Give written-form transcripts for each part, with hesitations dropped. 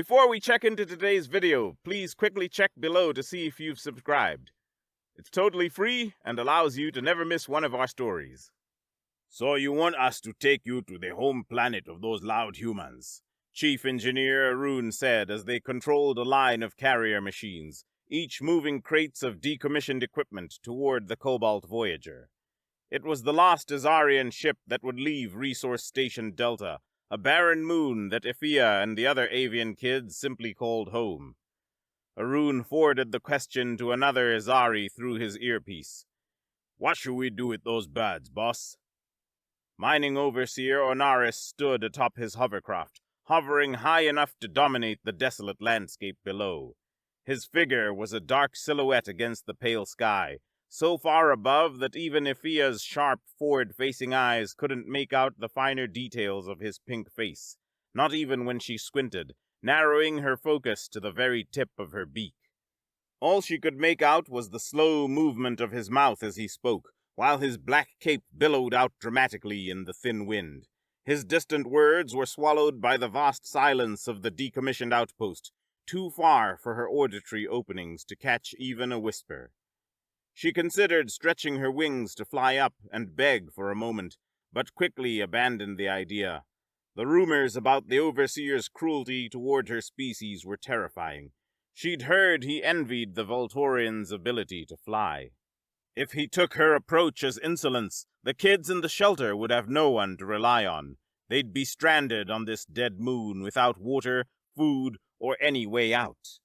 Before we check into today's video, please quickly check below to see if you've subscribed. It's totally free and allows you to never miss one of our stories. So you want us to take you to the home planet of those loud humans? Chief Engineer Arun said as they controlled a line of carrier machines, each moving crates of decommissioned equipment toward the Cobalt Voyager. It was the lost Azarian ship that would leave Resource Station Delta, a barren moon that Ifia and the other avian kids simply called home. Arun forwarded the question to another Azari through his earpiece. What should we do with those birds, boss? Mining Overseer Onaris stood atop his hovercraft, hovering high enough to dominate the desolate landscape below. His figure was a dark silhouette against the pale sky, so far above that even Ifia's sharp, forward-facing eyes couldn't make out the finer details of his pink face, not even when she squinted, narrowing her focus to the very tip of her beak. All she could make out was the slow movement of his mouth as he spoke, while his black cape billowed out dramatically in the thin wind. His distant words were swallowed by the vast silence of the decommissioned outpost, too far for her auditory openings to catch even a whisper. She considered stretching her wings to fly up and beg for a moment, but quickly abandoned the idea. The rumors about the Overseer's cruelty toward her species were terrifying. She'd heard he envied the Voltorian's ability to fly. If he took her approach as insolence, the kids in the shelter would have no one to rely on. They'd be stranded on this dead moon without water, food, or any way out.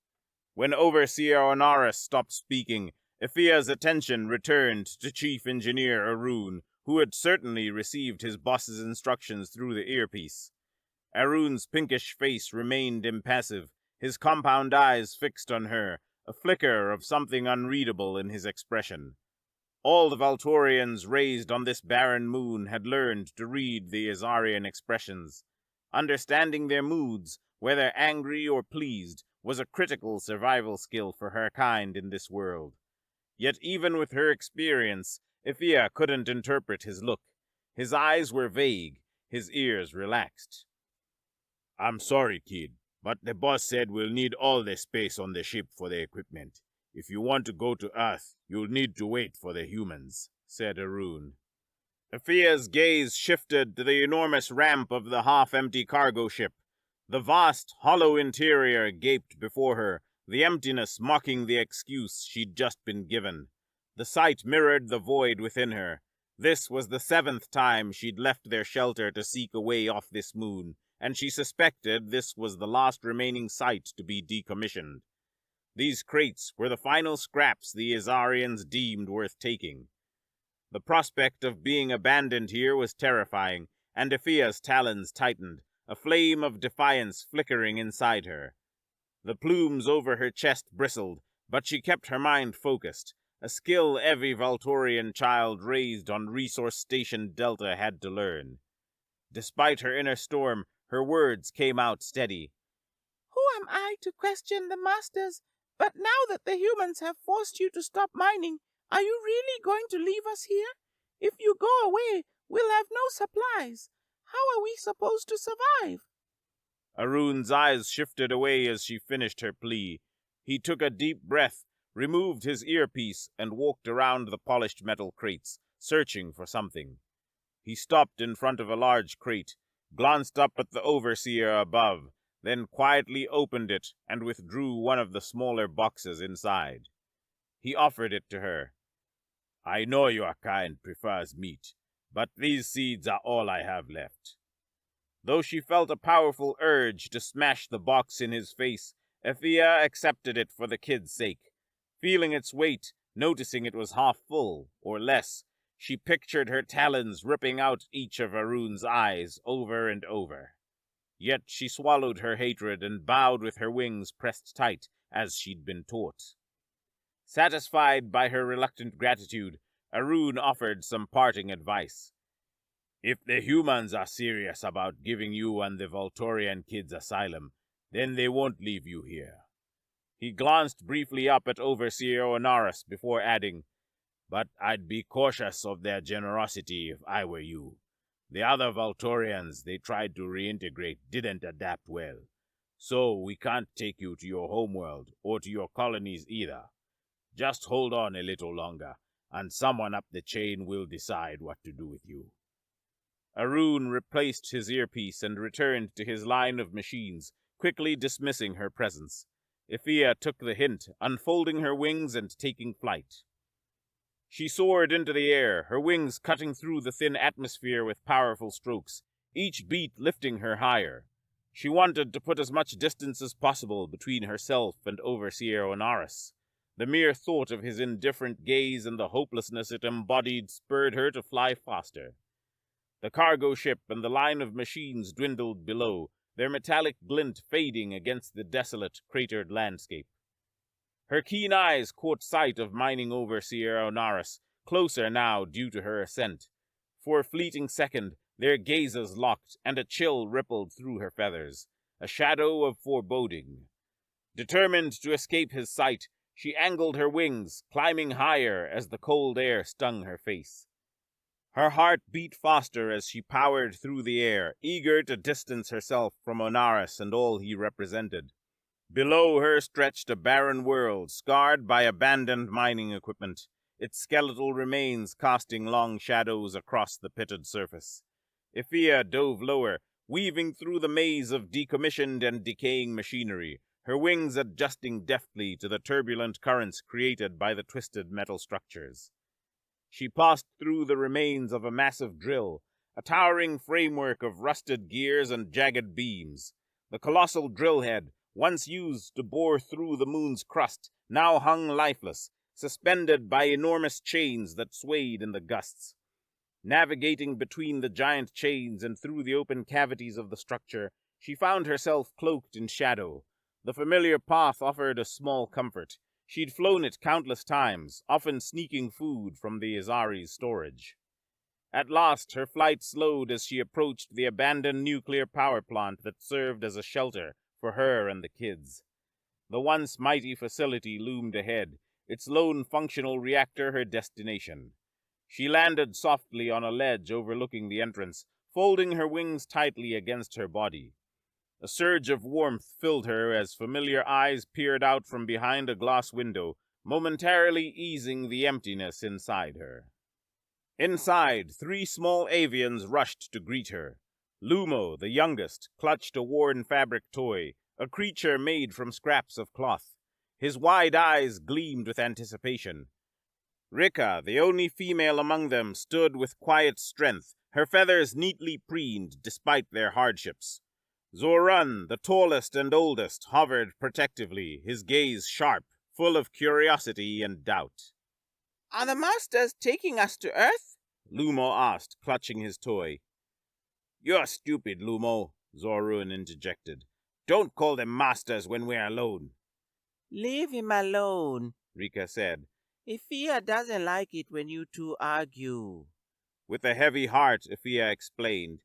When Overseer Onaris stopped speaking, Ifia's attention returned to Chief Engineer Arun, who had certainly received his boss's instructions through the earpiece. Arun's pinkish face remained impassive, his compound eyes fixed on her, a flicker of something unreadable in his expression. All the Voltorians raised on this barren moon had learned to read the Azarian expressions. Understanding their moods, whether angry or pleased, was a critical survival skill for her kind in this world. Yet even with her experience, Ifia couldn't interpret his look. His eyes were vague, his ears relaxed. I'm sorry, kid, but the boss said we'll need all the space on the ship for the equipment. If you want to go to Earth, you'll need to wait for the humans, said Arun. Ifia's gaze shifted to the enormous ramp of the half-empty cargo ship. The vast, hollow interior gaped before her, the emptiness mocking the excuse she'd just been given. The sight mirrored the void within her. This was the 7th time she'd left their shelter to seek a way off this moon, and she suspected this was the last remaining site to be decommissioned. These crates were the final scraps the Azarians deemed worth taking. The prospect of being abandoned here was terrifying, and Ifia's talons tightened, a flame of defiance flickering inside her. The plumes over her chest bristled, but she kept her mind focused, a skill every Voltorian child raised on Resource Station Delta had to learn. Despite her inner storm, her words came out steady. Who am I to question the masters? But now that the humans have forced you to stop mining, are you really going to leave us here? If you go away, we'll have no supplies. How are we supposed to survive? Arun's eyes shifted away as she finished her plea. He took a deep breath, removed his earpiece, and walked around the polished metal crates, searching for something. He stopped in front of a large crate, glanced up at the Overseer above, then quietly opened it and withdrew one of the smaller boxes inside. He offered it to her. I know your kind prefers meat, but these seeds are all I have left. Though she felt a powerful urge to smash the box in his face, Ifia accepted it for the kid's sake. Feeling its weight, noticing it was half full, or less, she pictured her talons ripping out each of Arun's eyes over and over. Yet she swallowed her hatred and bowed with her wings pressed tight, as she'd been taught. Satisfied by her reluctant gratitude, Arun offered some parting advice. If the humans are serious about giving you and the Voltorian kids asylum, then they won't leave you here. He glanced briefly up at Overseer Onaris before adding, But I'd be cautious of their generosity if I were you. The other Voltorians they tried to reintegrate didn't adapt well. So we can't take you to your homeworld or to your colonies either. Just hold on a little longer, and someone up the chain will decide what to do with you. Arun replaced his earpiece and returned to his line of machines, quickly dismissing her presence. Ifia took the hint, unfolding her wings and taking flight. She soared into the air, her wings cutting through the thin atmosphere with powerful strokes, each beat lifting her higher. She wanted to put as much distance as possible between herself and Overseer Onaris. The mere thought of his indifferent gaze and the hopelessness it embodied spurred her to fly faster. The cargo ship and the line of machines dwindled below, their metallic glint fading against the desolate, cratered landscape. Her keen eyes caught sight of mining overseer Onaris, closer now due to her ascent. For a fleeting second, their gazes locked, and a chill rippled through her feathers, a shadow of foreboding. Determined to escape his sight, she angled her wings, climbing higher as the cold air stung her face. Her heart beat faster as she powered through the air, eager to distance herself from Onaris and all he represented. Below her stretched a barren world, scarred by abandoned mining equipment, its skeletal remains casting long shadows across the pitted surface. Ifia dove lower, weaving through the maze of decommissioned and decaying machinery, her wings adjusting deftly to the turbulent currents created by the twisted metal structures. She passed through the remains of a massive drill, a towering framework of rusted gears and jagged beams. The colossal drill head, once used to bore through the moon's crust, now hung lifeless, suspended by enormous chains that swayed in the gusts. Navigating between the giant chains and through the open cavities of the structure, she found herself cloaked in shadow. The familiar path offered a small comfort. She'd flown it countless times, often sneaking food from the Azari's storage. At last, her flight slowed as she approached the abandoned nuclear power plant that served as a shelter for her and the kids. The once mighty facility loomed ahead, its lone functional reactor her destination. She landed softly on a ledge overlooking the entrance, folding her wings tightly against her body. A surge of warmth filled her as familiar eyes peered out from behind a glass window, momentarily easing the emptiness inside her. Inside, 3 small avians rushed to greet her. Lumo, the youngest, clutched a worn fabric toy, a creature made from scraps of cloth. His wide eyes gleamed with anticipation. Rika, the only female among them, stood with quiet strength, her feathers neatly preened despite their hardships. Zorun, the tallest and oldest, hovered protectively, his gaze sharp, full of curiosity and doubt. "Are the masters taking us to Earth?" Lumo asked, clutching his toy. "You're stupid, Lumo," Zorun interjected. "Don't call them masters when we're alone." "Leave him alone," Rika said. "Ifia doesn't like it when you two argue." With a heavy heart, Ifia explained.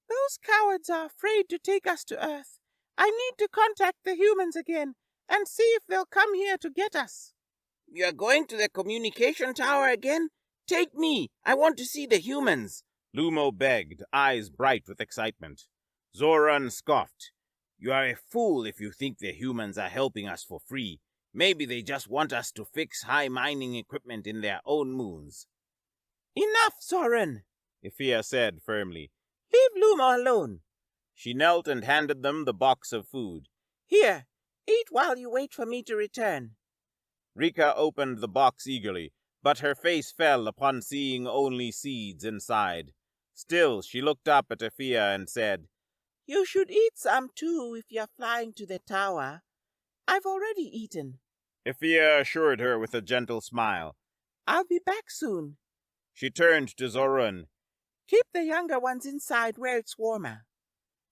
"Those cowards are afraid to take us to Earth. I need to contact the humans again and see if they'll come here to get us." "You're going to the communication tower again? Take me. I want to see the humans," Lumo begged, eyes bright with excitement. Zorun scoffed. "You are a fool if you think the humans are helping us for free. Maybe they just want us to fix high mining equipment in their own moons." "Enough, Soren," Ifia said firmly. "Leave Lumo alone." She knelt and handed them the box of food. "Here, eat while you wait for me to return." Rika opened the box eagerly, but her face fell upon seeing only seeds inside. Still, she looked up at Ifia and said, "You should eat some too if you're flying to the tower. I've already eaten." Ifia assured her with a gentle smile. "I'll be back soon." She turned to Zorun. "Keep the younger ones inside where it's warmer."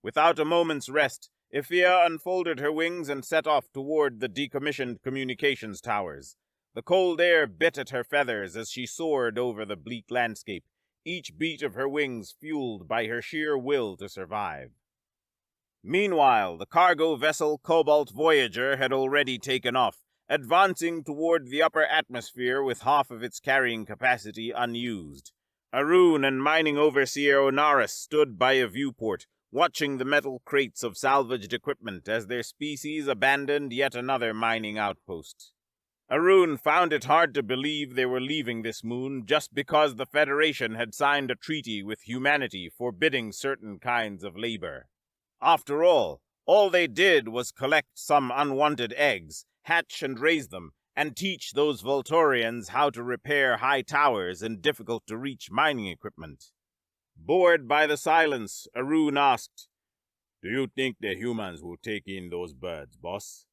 Without a moment's rest, Ifia unfolded her wings and set off toward the decommissioned communications towers. The cold air bit at her feathers as she soared over the bleak landscape, each beat of her wings fueled by her sheer will to survive. Meanwhile, the cargo vessel Cobalt Voyager had already taken off, advancing toward the upper atmosphere with half of its carrying capacity unused. Arun and mining overseer Onaris stood by a viewport, watching the metal crates of salvaged equipment as their species abandoned yet another mining outpost. Arun found it hard to believe they were leaving this moon just because the Federation had signed a treaty with humanity forbidding certain kinds of labor. After all they did was collect some unwanted eggs, hatch and raise them, and teach those Volturians how to repair high towers and difficult-to-reach mining equipment. Bored by the silence, Arun asked, "Do you think the humans will take in those birds, boss?"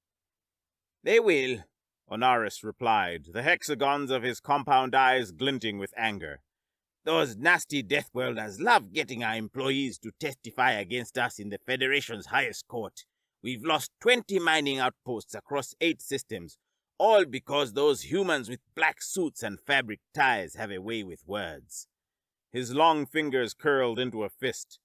"They will," Onaris replied, the hexagons of his compound eyes glinting with anger. "Those nasty Deathworlders love getting our employees to testify against us in the Federation's highest court. We've lost 20 mining outposts across 8 systems, all because those humans with black suits and fabric ties have a way with words." His long fingers curled into a fist.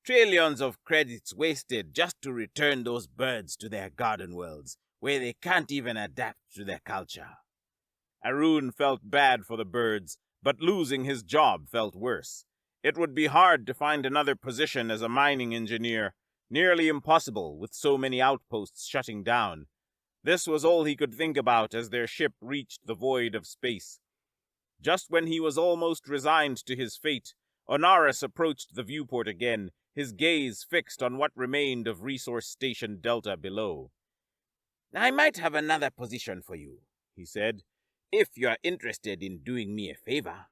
"Trillions of credits wasted just to return those birds to their garden worlds, where they can't even adapt to their culture." Arun felt bad for the birds, but losing his job felt worse. It would be hard to find another position as a mining engineer, nearly impossible with so many outposts shutting down. This was all he could think about as their ship reached the void of space. Just when he was almost resigned to his fate, Onaris approached the viewport again, his gaze fixed on what remained of Resource Station Delta below. "I might have another position for you," he said, "if you're interested in doing me a favor."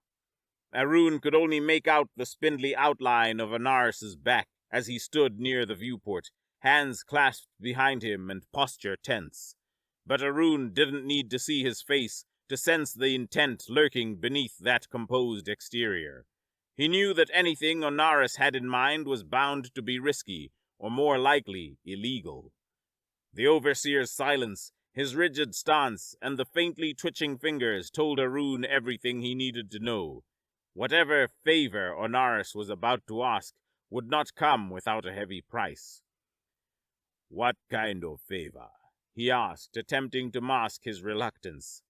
Arun could only make out the spindly outline of Onaris's back as he stood near the viewport, hands clasped behind him and posture tense. But Arun didn't need to see his face to sense the intent lurking beneath that composed exterior. He knew that anything Onaris had in mind was bound to be risky, or more likely, illegal. The Overseer's silence, his rigid stance, and the faintly twitching fingers told Arun everything he needed to know. Whatever favor Onaris was about to ask would not come without a heavy price. "What kind of favor?" he asked, attempting to mask his reluctance.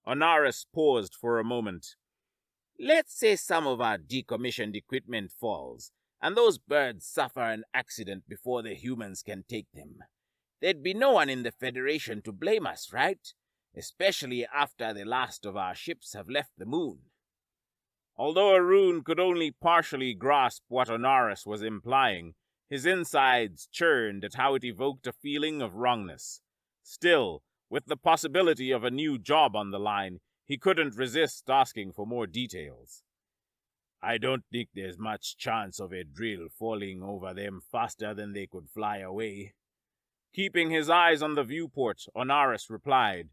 Onaris paused for a moment. "Let's say some of our decommissioned equipment falls, and those birds suffer an accident before the humans can take them. There'd be no one in the Federation to blame us, right? Especially after the last of our ships have left the moon." Although Arun could only partially grasp what Onaris was implying, his insides churned at how it evoked a feeling of wrongness. Still, with the possibility of a new job on the line, he couldn't resist asking for more details. "I don't think there's much chance of a drill falling over them faster than they could fly away." Keeping his eyes on the viewport, Onaris replied,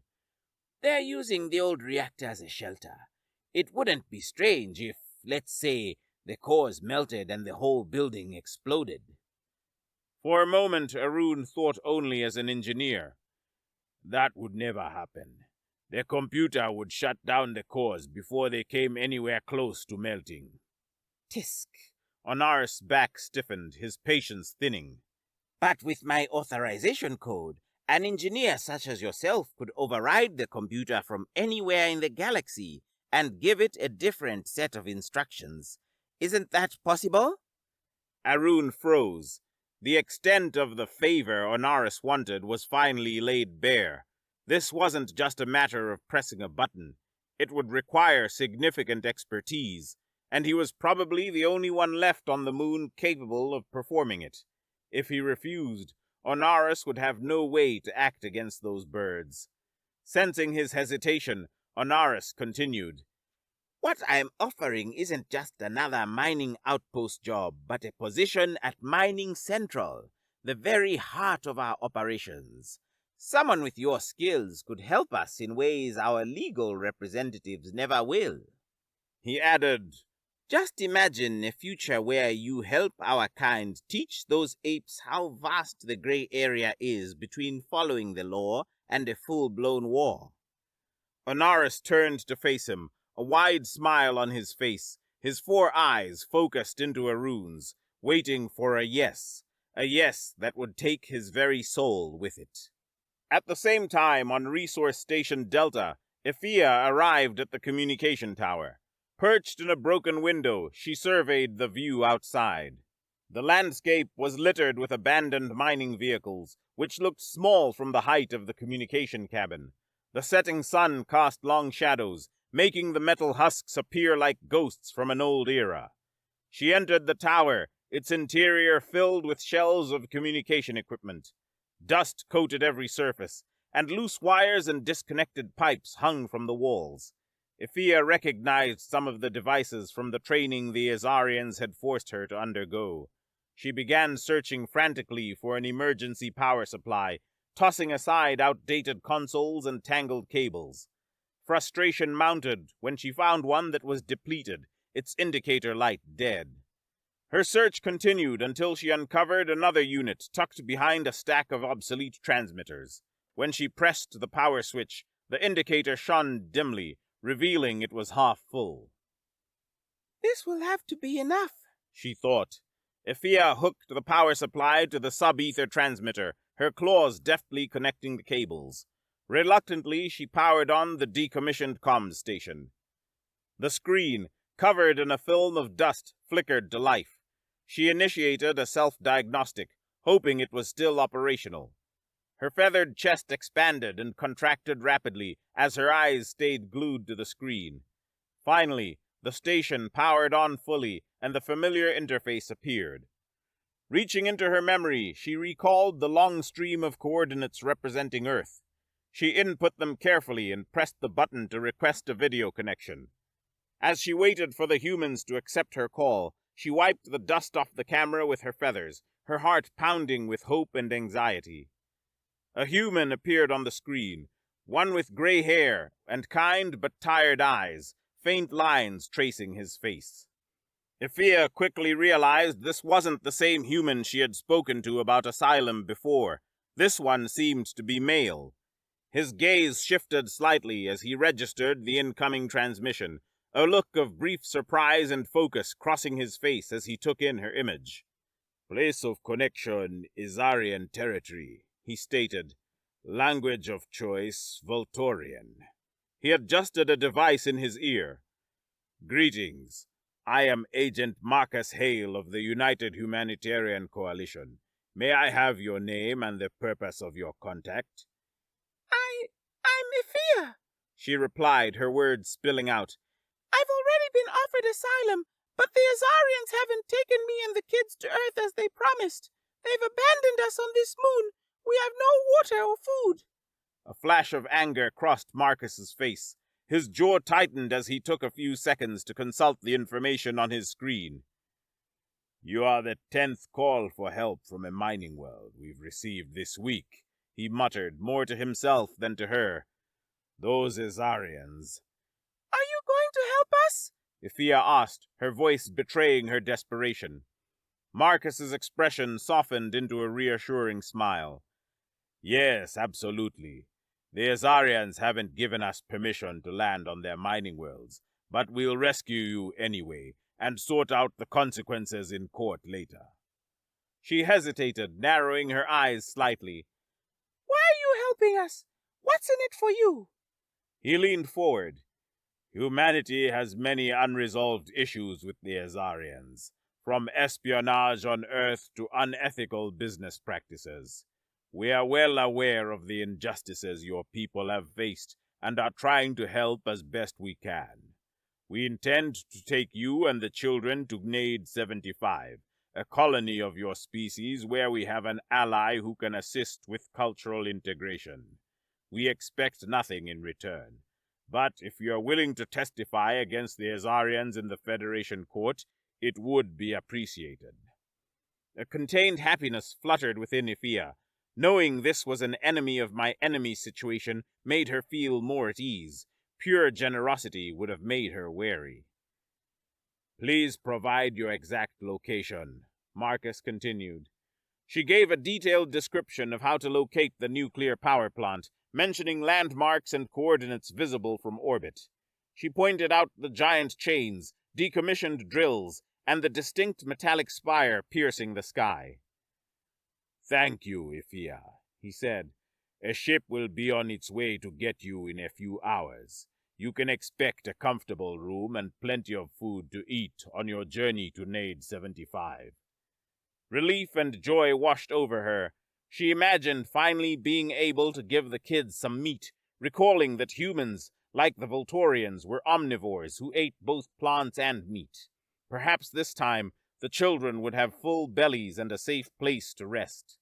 "They're using the old reactor as a shelter. It wouldn't be strange if, let's say, the cores melted and the whole building exploded." For a moment, Arun thought only as an engineer. "That would never happen. The computer would shut down the cores before they came anywhere close to melting." "Tisk." Onaris' back stiffened, his patience thinning. "But with my authorization code, an engineer such as yourself could override the computer from anywhere in the galaxy and give it a different set of instructions. Isn't that possible?" Arun froze. The extent of the favor Onaris wanted was finally laid bare. This wasn't just a matter of pressing a button. It would require significant expertise, and he was probably the only one left on the moon capable of performing it. If he refused, Onaris would have no way to act against those birds. Sensing his hesitation, Onaris continued, "What I'm offering isn't just another mining outpost job, but a position at Mining Central, the very heart of our operations. Someone with your skills could help us in ways our legal representatives never will." He added, "Just imagine a future where you help our kind teach those apes how vast the gray area is between following the law and a full-blown war." Onaris turned to face him, a wide smile on his face, his 4 eyes focused into Arun's, waiting for a yes that would take his very soul with it. At the same time, on Resource Station Delta, Ephia arrived at the communication tower. Perched in a broken window, she surveyed the view outside. The landscape was littered with abandoned mining vehicles, which looked small from the height of the communication cabin. The setting sun cast long shadows, making the metal husks appear like ghosts from an old era. She entered the tower, its interior filled with shells of communication equipment. Dust coated every surface, and loose wires and disconnected pipes hung from the walls. Ifia recognized some of the devices from the training the Azarians had forced her to undergo. She began searching frantically for an emergency power supply, tossing aside outdated consoles and tangled cables. Frustration mounted when she found one that was depleted, its indicator light dead. Her search continued until she uncovered another unit tucked behind a stack of obsolete transmitters. When she pressed the power switch, the indicator shone dimly, revealing it was half full. "This will have to be enough," she thought. Ifia hooked the power supply to the sub-ether transmitter, her claws deftly connecting the cables. Reluctantly, she powered on the decommissioned comms station. The screen, covered in a film of dust, flickered to life. She initiated a self-diagnostic, hoping it was still operational. Her feathered chest expanded and contracted rapidly as her eyes stayed glued to the screen. Finally, the station powered on fully, and the familiar interface appeared. Reaching into her memory, she recalled the long stream of coordinates representing Earth. She input them carefully and pressed the button to request a video connection. As she waited for the humans to accept her call, she wiped the dust off the camera with her feathers, her heart pounding with hope and anxiety. A human appeared on the screen, one with gray hair and kind but tired eyes, faint lines tracing his face. Ifia quickly realized this wasn't the same human she had spoken to about asylum before. This one seemed to be male. His gaze shifted slightly as he registered the incoming transmission, a look of brief surprise and focus crossing his face as he took in her image. "Place of connection is Aryan territory," he stated. "Language of choice, Voltorian." He adjusted a device in his ear. "Greetings. I am Agent Marcus Hale of the United Humanitarian Coalition. May I have your name and the purpose of your contact?" I'm Ifia," she replied, her words spilling out. "I've already been offered asylum, but the Azarians haven't taken me and the kids to Earth as they promised. They've abandoned us on this moon. We have no water or food." A flash of anger crossed Marcus's face. His jaw tightened as he took a few seconds to consult the information on his screen. "You are the 10th call for help from a mining world we've received this week," he muttered, more to himself than to her. "Those Azarians—" "Are you going to help us?" Ifia asked, her voice betraying her desperation. Marcus's expression softened into a reassuring smile. "Yes, absolutely. The Azarians haven't given us permission to land on their mining worlds, but we'll rescue you anyway, and sort out the consequences in court later." She hesitated, narrowing her eyes slightly. "Why are you helping us? What's in it for you?" He leaned forward. "Humanity has many unresolved issues with the Azarians, from espionage on Earth to unethical business practices. We are well aware of the injustices your people have faced and are trying to help as best we can. We intend to take you and the children to Nade 75, a colony of your species where we have an ally who can assist with cultural integration. We expect nothing in return, but if you are willing to testify against the Azarians in the Federation court, it would be appreciated." A contained happiness fluttered within Ifia. Knowing this was an enemy of my enemy situation made her feel more at ease. Pure generosity would have made her wary. "Please provide your exact location," Marcus continued. She gave a detailed description of how to locate the nuclear power plant, mentioning landmarks and coordinates visible from orbit. She pointed out the giant chains, decommissioned drills, and the distinct metallic spire piercing the sky. "Thank you, Ifia," he said. "A ship will be on its way to get you in a few hours. You can expect a comfortable room and plenty of food to eat on your journey to Nade 75. Relief and joy washed over her. She imagined finally being able to give the kids some meat, recalling that humans, like the Voltorians, were omnivores who ate both plants and meat. Perhaps this time the children would have full bellies and a safe place to rest.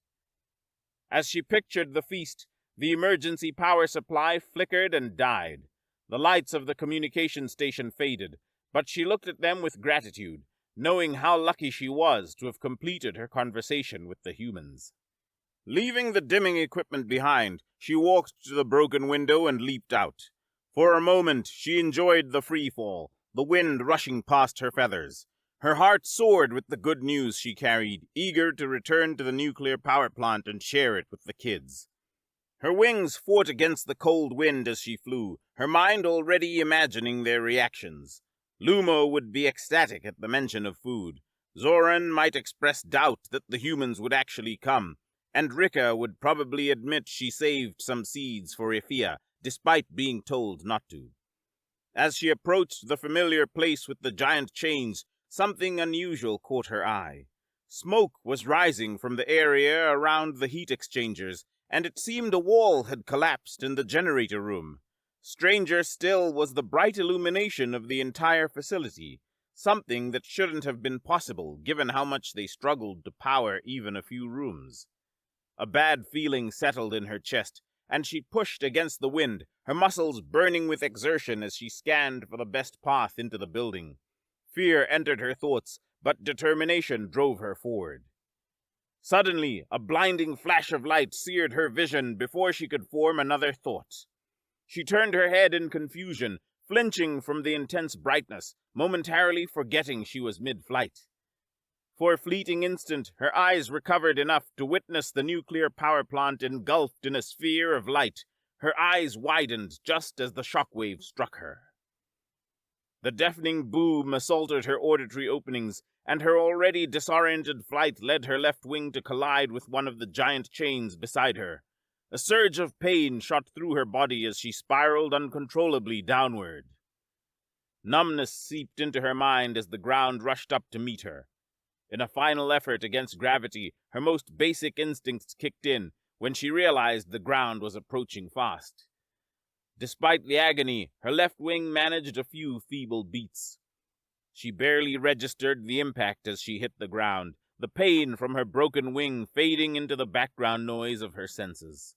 As she pictured the feast, the emergency power supply flickered and died. The lights of the communication station faded, but she looked at them with gratitude, knowing how lucky she was to have completed her conversation with the humans. Leaving the dimming equipment behind, she walked to the broken window and leaped out. For a moment, she enjoyed the free fall, the wind rushing past her feathers. Her heart soared with the good news she carried, eager to return to the nuclear power plant and share it with the kids. Her wings fought against the cold wind as she flew, her mind already imagining their reactions. Lumo would be ecstatic at the mention of food. Zoran might express doubt that the humans would actually come, and Rika would probably admit she saved some seeds for Ifia, despite being told not to. As she approached the familiar place with the giant chains, something unusual caught her eye. Smoke was rising from the area around the heat exchangers, and it seemed a wall had collapsed in the generator room. Stranger still was the bright illumination of the entire facility, something that shouldn't have been possible given how much they struggled to power even a few rooms. A bad feeling settled in her chest, and she pushed against the wind, her muscles burning with exertion as she scanned for the best path into the building. Fear entered her thoughts, but determination drove her forward. Suddenly, a blinding flash of light seared her vision before she could form another thought. She turned her head in confusion, flinching from the intense brightness, momentarily forgetting she was mid-flight. For a fleeting instant, her eyes recovered enough to witness the nuclear power plant engulfed in a sphere of light. Her eyes widened just as the shockwave struck her. The deafening boom assaulted her auditory openings, and her already disoriented flight led her left wing to collide with one of the giant chains beside her. A surge of pain shot through her body as she spiraled uncontrollably downward. Numbness seeped into her mind as the ground rushed up to meet her. In a final effort against gravity, her most basic instincts kicked in when she realized the ground was approaching fast. Despite the agony, her left wing managed a few feeble beats. She barely registered the impact as she hit the ground, the pain from her broken wing fading into the background noise of her senses.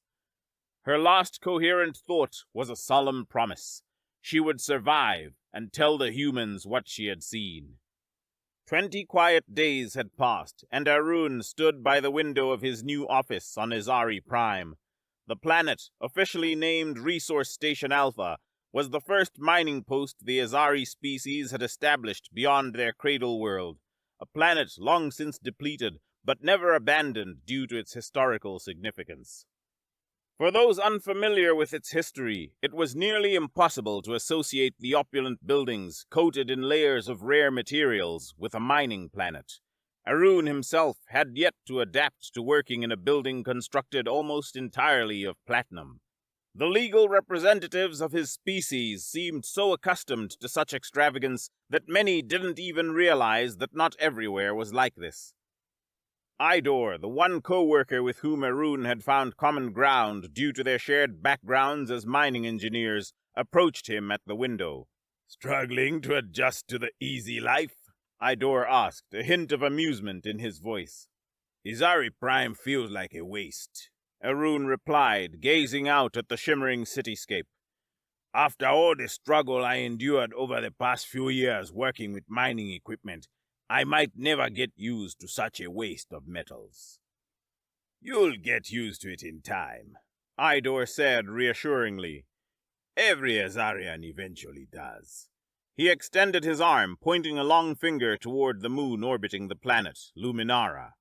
Her last coherent thought was a solemn promise. She would survive and tell the humans what she had seen. 20 quiet days had passed, and Arun stood by the window of his new office on Azari Prime. The planet, officially named Resource Station Alpha, was the first mining post the Azari species had established beyond their cradle world, a planet long since depleted, but never abandoned due to its historical significance. For those unfamiliar with its history, it was nearly impossible to associate the opulent buildings, coated in layers of rare materials, with a mining planet. Arun himself had yet to adapt to working in a building constructed almost entirely of platinum. The legal representatives of his species seemed so accustomed to such extravagance that many didn't even realize that not everywhere was like this. Idor, the one co-worker with whom Arun had found common ground due to their shared backgrounds as mining engineers, approached him at the window. "Struggling to adjust to the easy life?" Idor asked, a hint of amusement in his voice. "Azari Prime feels like a waste," Arun replied, gazing out at the shimmering cityscape. "After all the struggle I endured over the past few years working with mining equipment, I might never get used to such a waste of metals." "You'll get used to it in time," Idor said reassuringly. "Every Azarian eventually does." He extended his arm, pointing a long finger toward the moon orbiting the planet, Luminara.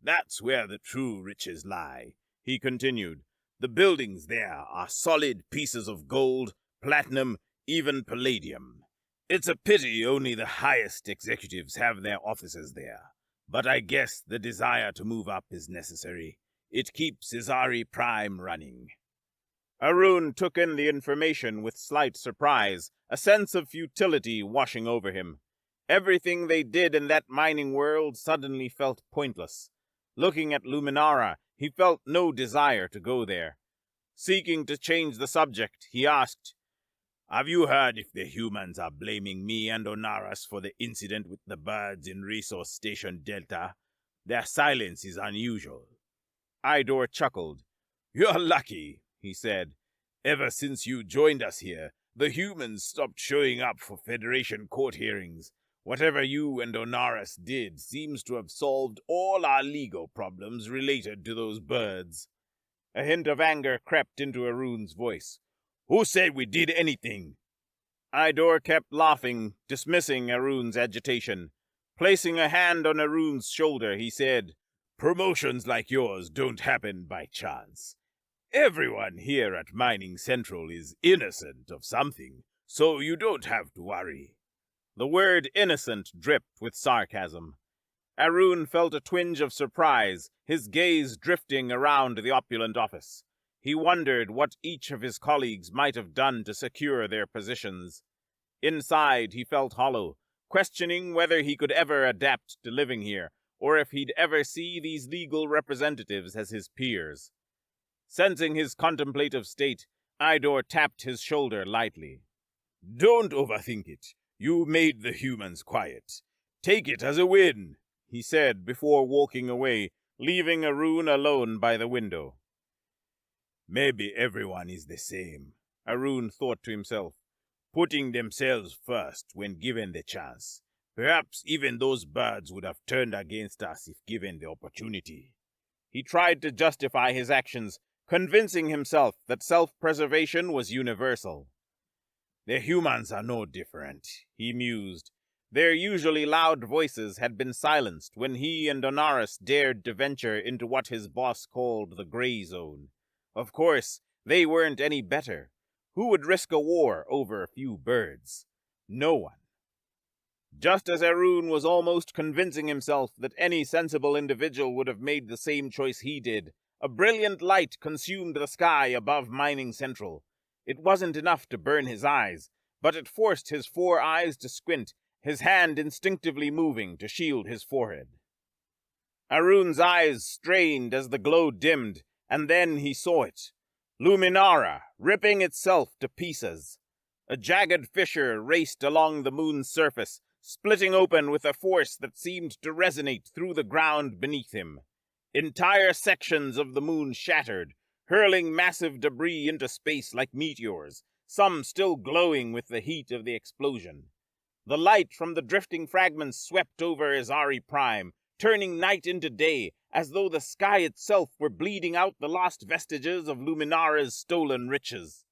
"That's where the true riches lie," he continued. "The buildings there are solid pieces of gold, platinum, even palladium. It's a pity only the highest executives have their offices there, but I guess the desire to move up is necessary. It keeps Azari Prime running." Arun took in the information with slight surprise, a sense of futility washing over him. Everything they did in that mining world suddenly felt pointless. Looking at Luminara, he felt no desire to go there. Seeking to change the subject, he asked, Have you heard if the humans are blaming me and Onaras for the incident with the birds in Resource Station Delta? Their silence is unusual. Idor chuckled. You're lucky, he said. Ever since you joined us here, the humans stopped showing up for Federation court hearings. Whatever you and Onaras did seems to have solved all our legal problems related to those birds. A hint of anger crept into Arun's voice. Who said we did anything? Idor kept laughing, dismissing Arun's agitation. Placing a hand on Arun's shoulder, he said, Promotions like yours don't happen by chance. Everyone here at Mining Central is innocent of something, so you don't have to worry. The word innocent dripped with sarcasm. Arun felt a twinge of surprise, his gaze drifting around the opulent office. He wondered what each of his colleagues might have done to secure their positions. Inside, he felt hollow, questioning whether he could ever adapt to living here, or if he'd ever see these legal representatives as his peers. Sensing his contemplative state, Idor tapped his shoulder lightly. Don't overthink it. You made the humans quiet. Take it as a win, he said before walking away, leaving Arun alone by the window. Maybe everyone is the same, Arun thought to himself, putting themselves first when given the chance. Perhaps even those birds would have turned against us if given the opportunity. He tried to justify his actions, convincing himself that self-preservation was universal. The humans are no different, he mused. Their usually loud voices had been silenced when he and Onaris dared to venture into what his boss called the gray zone. Of course, they weren't any better. Who would risk a war over a few birds? No one. Just as Arun was almost convincing himself that any sensible individual would have made the same choice he did, a brilliant light consumed the sky above Mining Central. It wasn't enough to burn his eyes, but it forced his 4 eyes to squint, his hand instinctively moving to shield his forehead. Arun's eyes strained as the glow dimmed, and then he saw it. Luminara, ripping itself to pieces. A jagged fissure raced along the moon's surface, splitting open with a force that seemed to resonate through the ground beneath him. Entire sections of the moon shattered, hurling massive debris into space like meteors, some still glowing with the heat of the explosion. The light from the drifting fragments swept over Azari Prime, turning night into day, as though the sky itself were bleeding out the lost vestiges of Luminara's stolen riches.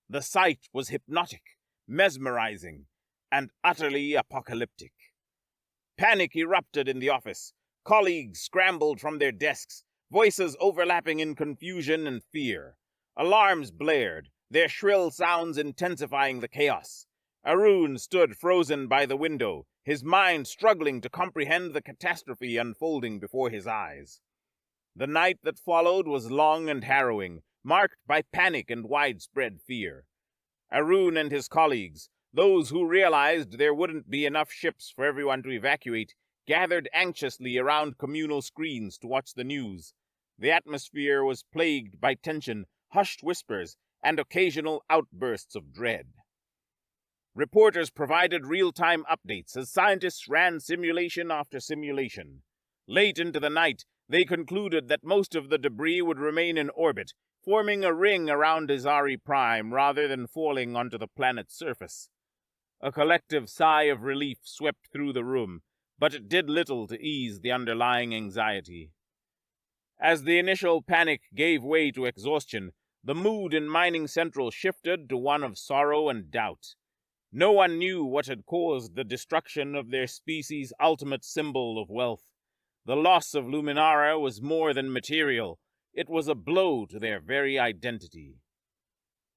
The sight was hypnotic, mesmerizing, and utterly apocalyptic. Panic erupted in the office. Colleagues scrambled from their desks, voices overlapping in confusion and fear. Alarms blared, their shrill sounds intensifying the chaos. Arun stood frozen by the window, his mind struggling to comprehend the catastrophe unfolding before his eyes. The night that followed was long and harrowing, marked by panic and widespread fear. Arun and his colleagues, those who realized there wouldn't be enough ships for everyone to evacuate, gathered anxiously around communal screens to watch the news. The atmosphere was plagued by tension, hushed whispers, and occasional outbursts of dread. Reporters provided real-time updates as scientists ran simulation after simulation. Late into the night, they concluded that most of the debris would remain in orbit, forming a ring around Azari Prime rather than falling onto the planet's surface. A collective sigh of relief swept through the room, but it did little to ease the underlying anxiety. As the initial panic gave way to exhaustion, the mood in Mining Central shifted to one of sorrow and doubt. No one knew what had caused the destruction of their species' ultimate symbol of wealth. The loss of Luminara was more than material. It was a blow to their very identity.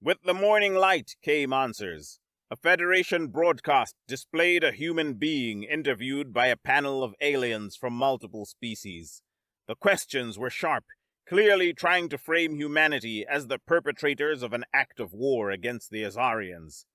With the morning light came answers. A Federation broadcast displayed a human being interviewed by a panel of aliens from multiple species. The questions were sharp, clearly trying to frame humanity as the perpetrators of an act of war against the Azarians.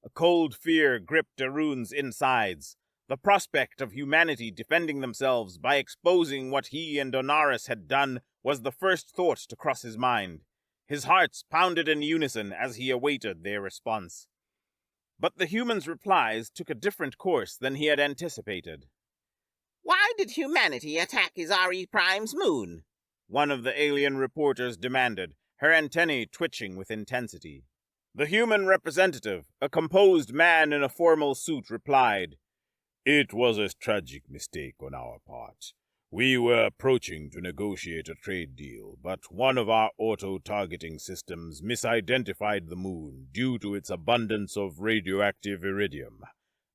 A cold fear gripped Arun's insides. The prospect of humanity defending themselves by exposing what he and Onaris had done was the first thought to cross his mind. His hearts pounded in unison as he awaited their response. But the humans' replies took a different course than he had anticipated. Why did humanity attack Izari Prime's moon? One of the alien reporters demanded, her antennae twitching with intensity. The human representative, a composed man in a formal suit, replied, "It was a tragic mistake on our part. We were approaching to negotiate a trade deal, but one of our auto-targeting systems misidentified the moon due to its abundance of radioactive iridium.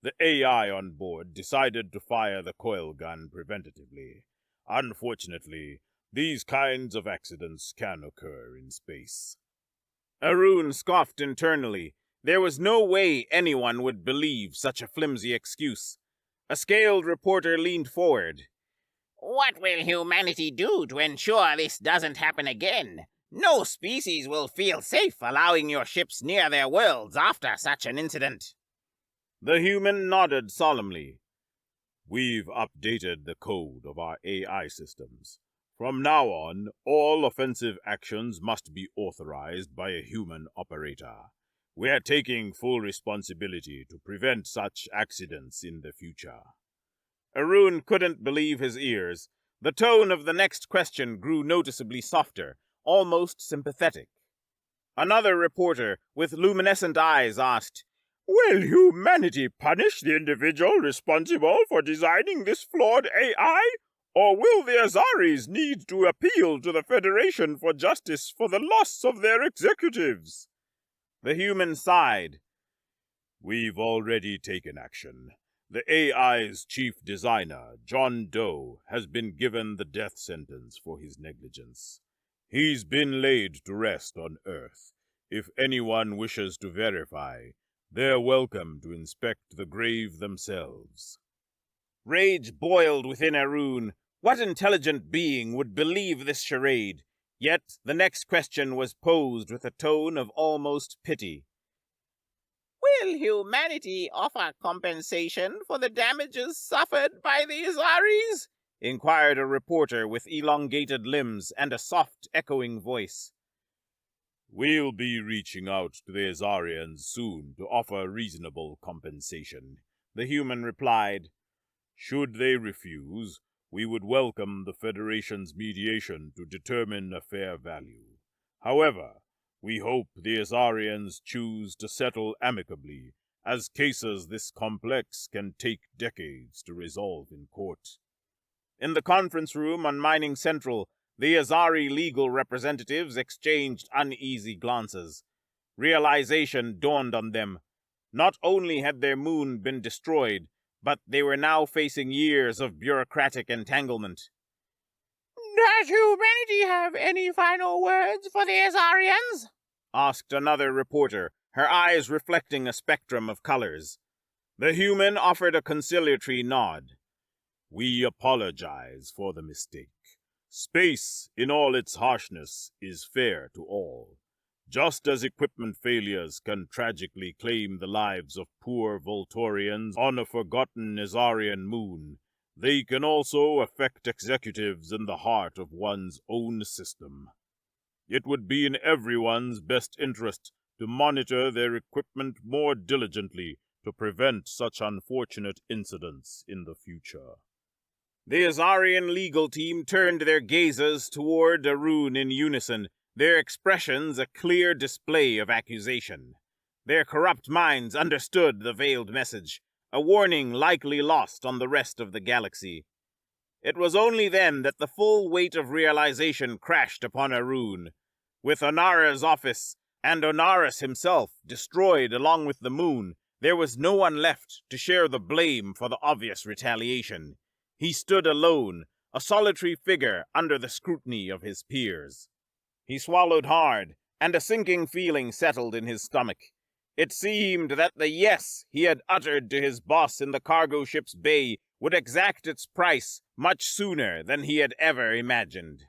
The AI on board decided to fire the coil gun preventatively. Unfortunately, these kinds of accidents can occur in space." Arun scoffed internally. There was no way anyone would believe such a flimsy excuse. A scaled reporter leaned forward. What will humanity do to ensure this doesn't happen again? No species will feel safe allowing your ships near their worlds after such an incident. The human nodded solemnly. "We've updated the code of our AI systems. From now on, all offensive actions must be authorized by a human operator. We're taking full responsibility to prevent such accidents in the future." Arun couldn't believe his ears. The tone of the next question grew noticeably softer, almost sympathetic. Another reporter, with luminescent eyes, asked, "Will humanity punish the individual responsible for designing this flawed AI? Or will the Azaris need to appeal to the Federation for justice for the loss of their executives?" The human sighed. "We've already taken action. The AI's chief designer, John Doe, has been given the death sentence for his negligence. He's been laid to rest on Earth. If anyone wishes to verify, they're welcome to inspect the grave themselves." Rage boiled within Arun. What intelligent being would believe this charade? Yet the next question was posed with a tone of almost pity. Will humanity offer compensation for the damages suffered by the Azaris? Inquired a reporter with elongated limbs and a soft, echoing voice. "We'll be reaching out to the Azarians soon to offer reasonable compensation," the human replied. "Should they refuse, we would welcome the Federation's mediation to determine a fair value. However, we hope the Azarians choose to settle amicably, as cases this complex can take decades to resolve in court." In the conference room on Mining Central, the Azari legal representatives exchanged uneasy glances. Realization dawned on them. Not only had their moon been destroyed, but they were now facing years of bureaucratic entanglement. Does humanity have any final words for the Azarians? Asked another reporter, her eyes reflecting a spectrum of colors. The human offered a conciliatory nod. "We apologize for the mistake. Space, in all its harshness, is fair to all. Just as equipment failures can tragically claim the lives of poor Voltorians on a forgotten Azarian moon, they can also affect executives in the heart of one's own system. It would be in everyone's best interest to monitor their equipment more diligently to prevent such unfortunate incidents in the future." The Azarian legal team turned their gazes toward Arun in unison, their expressions a clear display of accusation. Their corrupt minds understood the veiled message, a warning likely lost on the rest of the galaxy. It was only then that the full weight of realization crashed upon Arun. With Onara's office and Onaris himself destroyed along with the moon, there was no one left to share the blame for the obvious retaliation. He stood alone, a solitary figure under the scrutiny of his peers. He swallowed hard, and a sinking feeling settled in his stomach. It seemed that the yes he had uttered to his boss in the cargo ship's bay would exact its price much sooner than he had ever imagined.